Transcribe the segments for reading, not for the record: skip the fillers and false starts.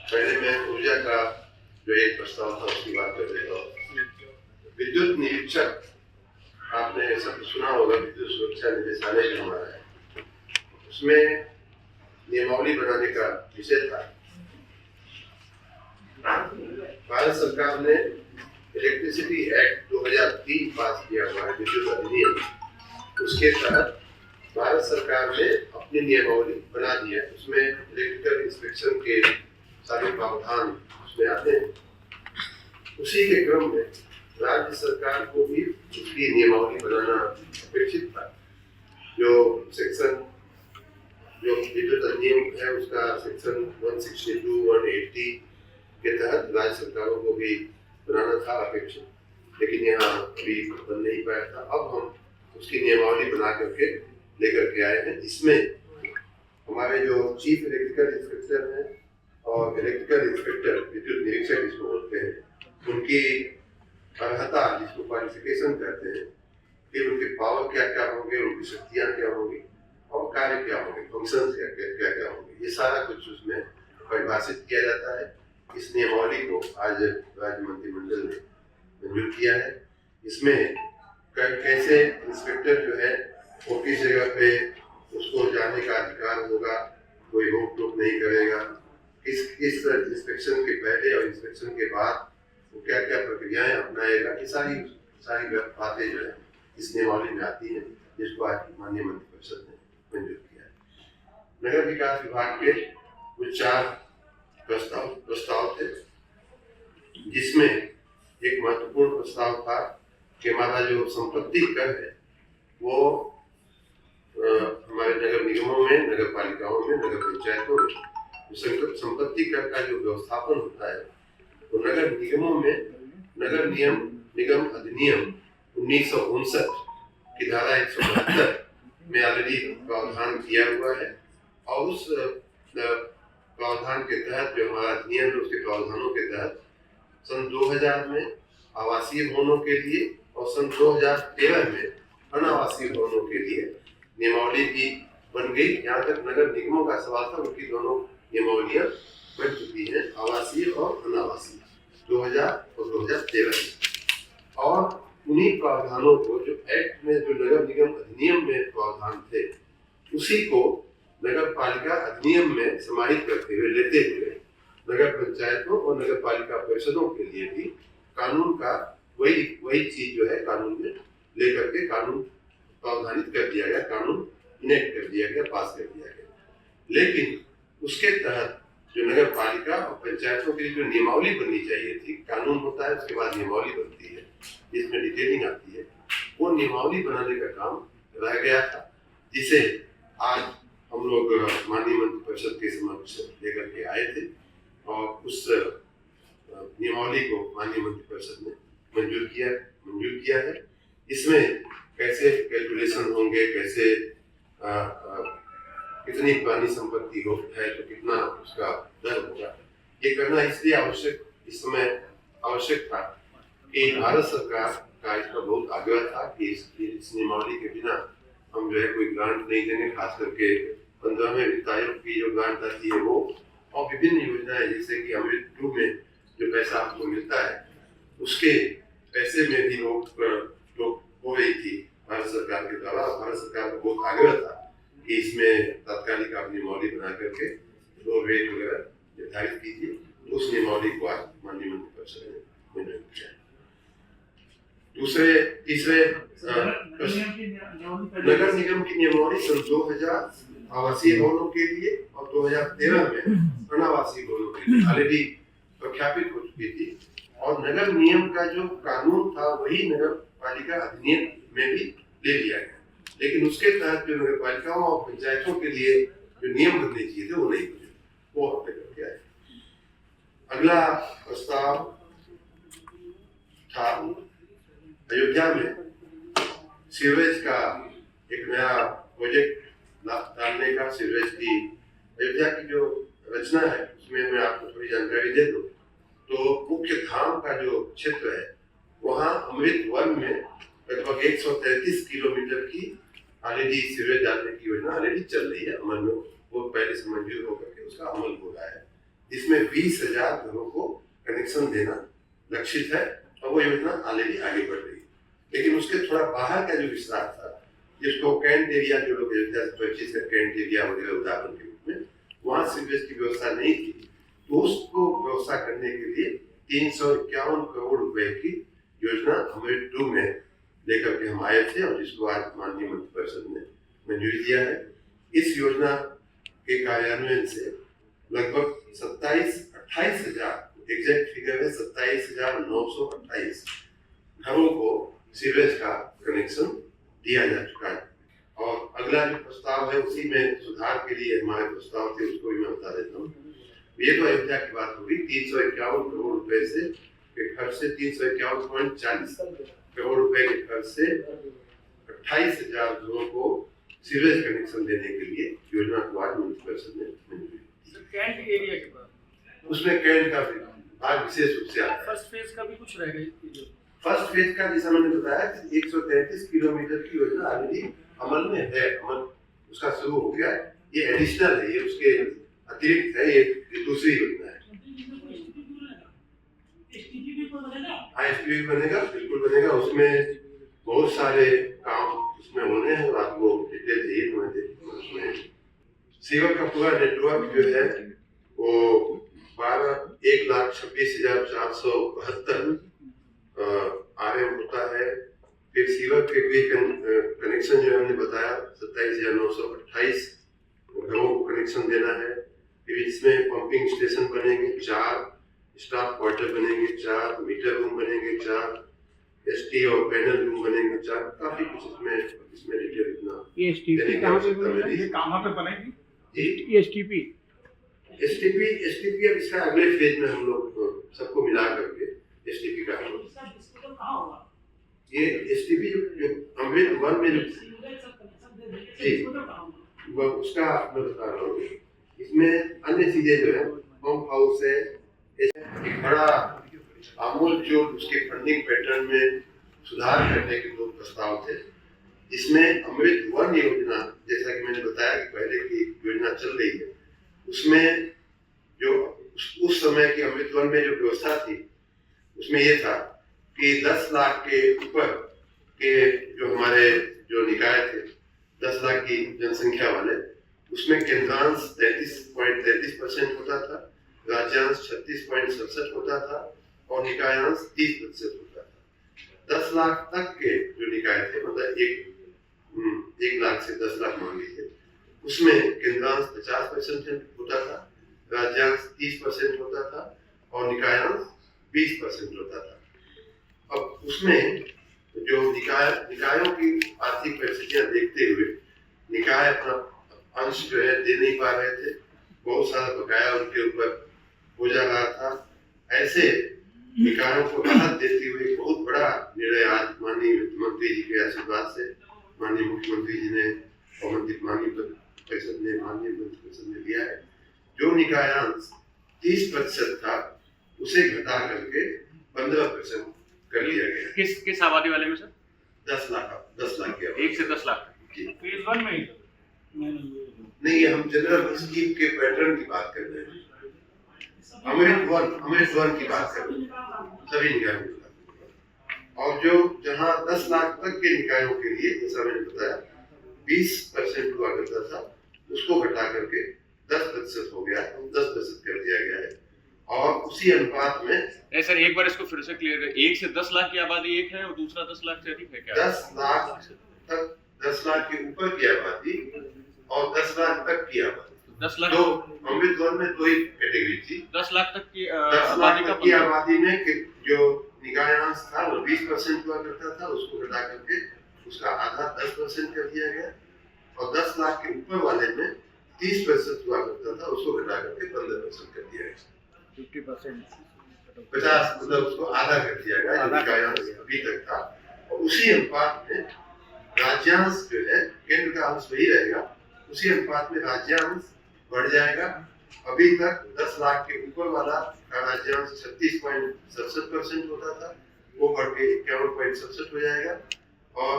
पहले मैं ऊर्जा का जो एक प्रस्ताव था उसकी बात कर रहे हो। विद्युत निरीक्षक आपने सब सुना होगा, विद्युत सुरक्षा निदेशालय जो हमारा है उसमें नियमावली बनाने का विषय था। भारत सरकार ने इलेक्ट्रिसिटी एक्ट 2003 पास किया हुआ है, विद्युत अधिनियम। उसके तहत भारत सरकार ने अपनी नियमावली बना दी है। उसमें इलेक्ट्रिकल इंस्पेक्शन के सारे प्रावधान उसमें आते हैं। उसी के क्रम में राज्य सरकार को भी उसकी नियमावली बनाना अपेक्षित था। जो सेक्शन जो विद्युत अधिनियम है उसका सेक्शन 162, 180 के तहत राज्य सरकारों को भी बनाना था अपेक्षित, लेकिन यहाँ अभी बन नहीं पाया था। अब हम उसकी नियमावली बना करके लेकर के आए हैं। इसमें हमारे जो चीफ इलेक्ट्रिकल इंस्पेक्टर हैं और इलेक्ट्रिकल इंस्पेक्टर विद्युत निरीक्षक जिसको बोलते हैं, उनकी अर्हता जिसको क्वालिफिकेशन कहते हैं, कि उनके पावर क्या क्या होंगे, उनकी शक्तियाँ क्या होंगी और कार्य क्या होंगे, फंक्शन क्या क्या होंगे, ये सारा कुछ उसमें परिभाषित किया जाता है। इस नियमावली को आज राज्य मंत्रिमंडल ने मंजूर किया है। इसमें कैसे इंस्पेक्टर जो है वो किस जगह पे उसको जाने का अधिकार होगा, कोई रोक टोक नहीं करेगा, किस इंस्पेक्शन के पहले और इंस्पेक्शन के बाद वो क्या क्या प्रक्रियाएं अपनाएगा, ये सारी बातें जो है इस नियमावली में आती है, जिसको आज माननीय मंत्रिपरिषद ने मंजूर किया है। नगर विकास विभाग के कुछ 4 प्रस्ताव थे, जिसमें एक महत्वपूर्ण प्रस्ताव था कि हमारा जो संपत्ति कर है वो हमारे नगर निगमों में, नगर पालिकाओं में, नगर पंचायतों में संपत्ति कर का जो व्यवस्थापन होता है तो नगर निगमों में नगर निगम अधिनियम 1959 की धारा 172 में ऑलरेडी प्रावधान किया हुआ है। और उस प्रावधान के तहत जो हमारा अधिनियम है उसके प्रावधानों के तहत सन 2000 में आवासीय भवनों के लिए और सन 2013 में अनावासीय भवनों के लिए नियमावली भी बन गई। यहाँ तक नगर निगमों का सवाल था, उनकी दोनों नियमावलियां बन चुकी हैं, आवासीय और अनावासीय, 2000 और 2013 में। और उन्हीं प्रावधानों को जो एक्ट में, जो नगर निगम अधिनियम में प्रावधान थे, उसी को नगर पालिका अधिनियम में समाहित करते हुए, लेते हुए नगर पंचायतों और नगर पालिका परिषदों के लिए भी कानून का वही चीज जो है कानून में लेकर के कानून प्रावधानित कर दिया गया, कानून इनेक्ट कर दिया गया, पास कर दिया गया। लेकिन उसके तहत जो नगर पालिका और पंचायतों के लिए जो नियमावली बननी चाहिए थी, कानून होता है उसके बाद नियमावली बनती है जिसमें डिटेलिंग आती है, वो नियमावली बनाने का काम रह गया था, जिसे आज हम लोग माननीय मंत्रिपरिषद के समक्ष लेकर के आए थे और उस नियमावली को माननीय मंत्रिपरिषद ने मंजूर किया है। इसमें कैसे कैलकुलेशन होंगे, कैसे कितनी पुरानी संपत्ति है तो कितना उसका दर होगा, ये करना इसलिए इस समय आवश्यक था कि भारत सरकार का इसका बहुत आग्रह था कि इस नियमावली के बिना हम जो है कोई ग्रांट नहीं देंगे। खास करके 15वें वित्त आयोग की जो ग्रांट आती है वो, और विभिन्न योजनाएं जैसे कि अमृत 2 में जो पैसा आपको मिलता है उसके पैसे में भी रोक हो रही थी भारत सरकार के द्वारा। भारत सरकार का बहुत आग्रह था कि इसमें तात्कालिक आप नियमावली बना करके जो रेट वगैरह निर्धारित कीजिए। उस नियमावली को आज माननीय मंत्रिपरिषद ने मंजूर किया। तीसरे नगर निगम की नियमावली सन 2000 आवासीय भवनों के लिए और 2013 में अनावासीय भवनों के लिए ऑलरेडी प्रख्यापित हो चुकी थी। और नगर नियम का जो कानून था वही नगर पालिका अधिनियम में भी ले लिया गया, लेकिन उसके तहत जो नगर पालिकाओं और पंचायतों के लिए जो नियम बनने चाहिए थे वो नहीं बने, वो हमने करके आए। अगला प्रस्ताव था अयोध्या में सीवरेज का एक नया प्रोजेक्ट डालने का। सीवरेज की अयोध्या की जो रचना है उसमें मैं आपको थोड़ी जानकारी दे दूं तो मुख्य धाम का जो क्षेत्र है वहाँ अमृत वन में लगभग 133 किलोमीटर की ऑलरेडी सीवरेज डालने की योजना ऑलरेडी चल रही है, अमल में। वो पहले से मंजूर होकर के उसका अमल हो रहा है जिसमें 20,000 घरों को कनेक्शन देना लक्षित है और वो योजना ऑलरेडी आगे बढ़ रही है। लेकिन उसके थोड़ा बाहर का जो विस्तार था, जिसको कैंट एरिया, जो लोग परिचित है कैंट एरिया वगैरह उदाहरण के रूप में, वहां सीवेज की व्यवस्था नहीं थी, तो उसको व्यवस्था करने के लिए 351 करोड़ रुपए की योजना अमृत 2 में लेकर के हम आए थे और जिसको आज माननीय मंत्रिपरिषद ने मंजूरी दिया है। इस योजना के कार्यान्वयन से लगभग 28,000 एग्जैक्ट फिगर है 27,928 घरों को सीवेज का कनेक्शन दिया जा चुका है। और अगला जो प्रस्ताव है उसी में सुधार के लिए हमारे प्रस्ताव थे, उसको भी मैं बता देता हूँ। ये तो अयोध्या की बात होगी। 351 करोड़ रुपए से के खर्च से 351.40 करोड़ रुपए के खर्च से 28,000 घरों को सीवेज कनेक्शन देने के लिए योजना को आज मंत्रिपरिषद ने मंजूरी दी। कैंट एरिया के बाद उसमें कैंट का भाग विशेष रूप से आता है। फर्स्ट फेज का भी कुछ रह गई। फर्स्ट फेज का जैसा मैंने बताया कि 133 किलोमीटर की योजना ऑलरेडी अमल में है, अमल उसका शुरू हो गया। ये एडिशनल है, ये उसके अतिरिक्त है, ये दूसरी योजना है। हाँ, एसटीपी बनेगा, बिल्कुल बनेगा। उसमें बहुत सारे काम उसमें होने हैं और आपको डिटेल चाहिए तो मैं देखूंगा। उसमें सीवर का पूरा नेटवर्क जो है वो 1,26,472 आरएम होता है। फिर सीवर के भी कनेक्शन जो हमने बताया 27,928 घरों को कनेक्शन देना है। फिर इसमें पंपिंग स्टेशन बनेंगे 4, स्टाफ क्वार्टर बनेंगे 4, मीटर रूम बनेंगे 4, एसटी और पैनल रूम बनेंगे 4। काफी कुछ इसमें डिटेल इतना। ये एसटीपी कहाँ पे बनेगा? ये कहाँ पे बनेगी? जी एसटीपी अब इसका अगले फेज में हम लोग सबको मिला करके एसटीपी का ये एसटीपी जो अमृत 1 में जी वो उसका मैं बता रहा हूँ। इसमें अन्य चीजें जो है पंप हाउस है, एक बड़ा आमूल जो उसके फंडिंग पैटर्न में सुधार करने के 2 प्रस्ताव थे। इसमें अमृत 1 योजना, जैसा कि मैंने बताया कि पहले की योजना चल रही है, उसमें जो उस समय की अमृत 1 में जो व्यवस्था थी उसमें यह था कि 10 लाख के ऊपर के जो हमारे जो निकाय थे, 10 लाख की जनसंख्या वाले, उसमें केंद्रांश 33.33% होता था, राज्यांश 36.67 होता था और निकायांश 30% होता था। 10 लाख तक के जो निकाय थे, मतलब 1 लाख से 10 लाख मान लीजिए, उसमें केंद्रांश 50% होता था, राज्यांश 30% होता था और निकायांश 20% होता था। अब उसमें जो निकायों की आर्थिक परिस्थितियां देखते हुए निकाय अपना अंश जो है दे नहीं पा रहे थे, बहुत सारा बकाया उनके ऊपर हो जा रहा था। ऐसे निकायों को राहत देते हुए बहुत बड़ा निर्णय आज माननीय मुख्यमंत्री जी के आशीर्वाद से माननीय मुख्यमंत्री जी ने और माननीय मंत्रिपरिषद ने लिया है। जो निकायांश 30% था उसे घटा करके 15% कर दिया गया। किस आबादी वाले में सर? 10 लाख की 1 से 10 लाख फेज 1 में ही नहीं, हम जनरल स्कीम के पैटर्न की बात कर रहे हैं। अमृत 1 की बात कर रहे हैं, सभी निकायों की बात। और जो जहां 10 लाख तक के निकायों के लिए, जैसा मैंने बताया, 20% हुआ करता था, उसको घटा करके 10% हो गया, 10% कर दिया गया है। और उसी अनुपात में सर एक बार इसको फिर से क्लियर कर, 1 से 10 लाख की आबादी एक है और दूसरा 10 लाख से अधिक है क्या? 10 लाख तक, 10 लाख के ऊपर की आबादी और 10 लाख तक की आबादी। 10 लाख तो अमृत 1 में 2 ही कैटेगरी थी। 10 लाख तक की 10 लाख की आबादी में जो निकायांश था वो 20% हुआ करता था, उसको घटा करके उसका आधा 10% कर दिया गया। और 10 लाख के ऊपर वाले में 30% हुआ करता था, उसको घटा करके 15% कर दिया गया। 50 मतलब उसको आधा कर दिया गया, जो निकायांश अभी तक था। और उसी अनुपात में राज्यांश जो है, केंद्र का अंश वही रहेगा, उसी अनुपात में राज्यांश बढ़ जाएगा। अभी तक 10 लाख के ऊपर वाला का राज्यांश 36.67% होता था, वो बढ़ के 51.67 हो जाएगा। और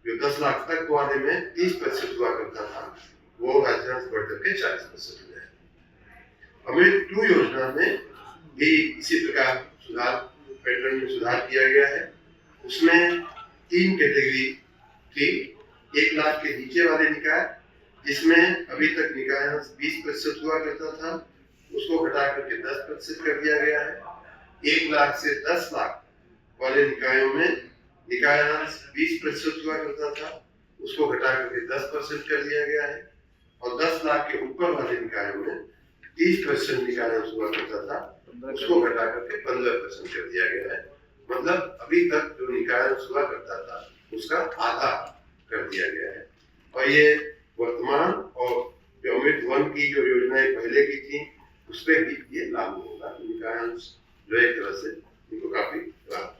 जो 10 लाख तक वाले में 30% हुआ करता था, वो राज्यांश बढ़ करके 40% हो जाएगा। अमृत 2 योजना में भी इसी प्रकार सुधार पैटर्न में सुधार किया गया है। उसमें 3 कैटेगरी थी। 1 लाख के नीचे वाले निकाय, जिसमें अभी तक निकाय 20% हुआ करता था, उसको घटा करके 10% कर दिया गया है। 1 लाख से 10 लाख वाले निकायों में निकायांश 20% हुआ करता था, उसको घटा करके 10% कर दिया गया है। और 10 लाख के ऊपर वाले निकायों में 30% निकायांश हुआ करता था, उसको घटा करके 15% कर दिया गया है। मतलब अभी तक जो निकायांश हुआ करता था उसका आधा कर दिया गया है। और ये वर्तमान और जो अमृत 1 की जो योजनाएं पहले की थी उस पर भी ये लागू होगा। निकायांश जो एक तरह से इनको काफी लाभ